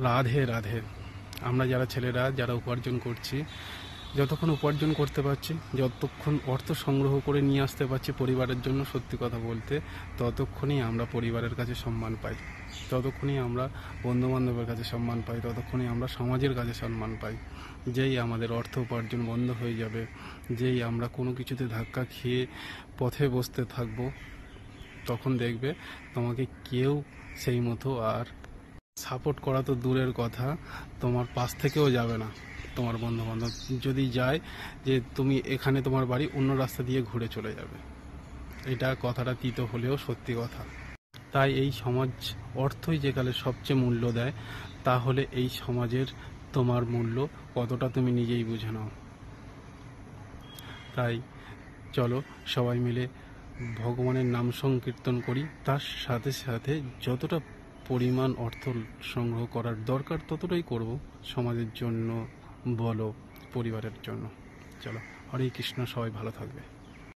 রাধে রাধে। আমরা যারা ছেলেরা যারা উপার্জন করছি, যতক্ষণ উপার্জন করতে পারছি, যতক্ষণ অর্থ সংগ্রহ করে নিয়ে আসতে পারছি পরিবারের জন্য, সত্যি কথা বলতে ততক্ষণই আমরা পরিবারের কাছে সম্মান পাই, ততক্ষণই আমরা বন্ধুবান্ধবের কাছে সম্মান পাই, ততক্ষণই আমরা সমাজের কাছে সম্মান পাই। যেই আমাদের অর্থ উপার্জন বন্ধ হয়ে যাবে, যেই আমরা কোনো কিছুতে ধাক্কা খেয়ে পথে বসতে থাকবো, তখন দেখবে তোমাকে কেউ সেই মতো আর সাপোর্ট করা তো দূরের কথা, তোমার পাশ থেকেও যাবে না। তোমার বন্ধুবান্ধব যদি যায় যে তুমি এখানে তোমার বাড়ি, অন্য রাস্তা দিয়ে ঘুরে চলে যাবে। এটা কথাটা তিতো হলেও সত্যি কথা। তাই এই সমাজ অর্থই যেকালে সবচেয়ে মূল্য দেয়, তাহলে এই সমাজের তোমার মূল্য কতটা তুমি নিজেই বুঝে নাও। তাই চলো সবাই মিলে ভগবানের নাম সংকীর্তন করি, তার সাথে সাথে যতটা পরিমাণ অর্থ সংগ্রহ করার দরকার ততটাই করব, সমাজের জন্য বলো, পরিবারের জন্য। চলো, হরে কৃষ্ণ, সবাই ভালো থাকবে।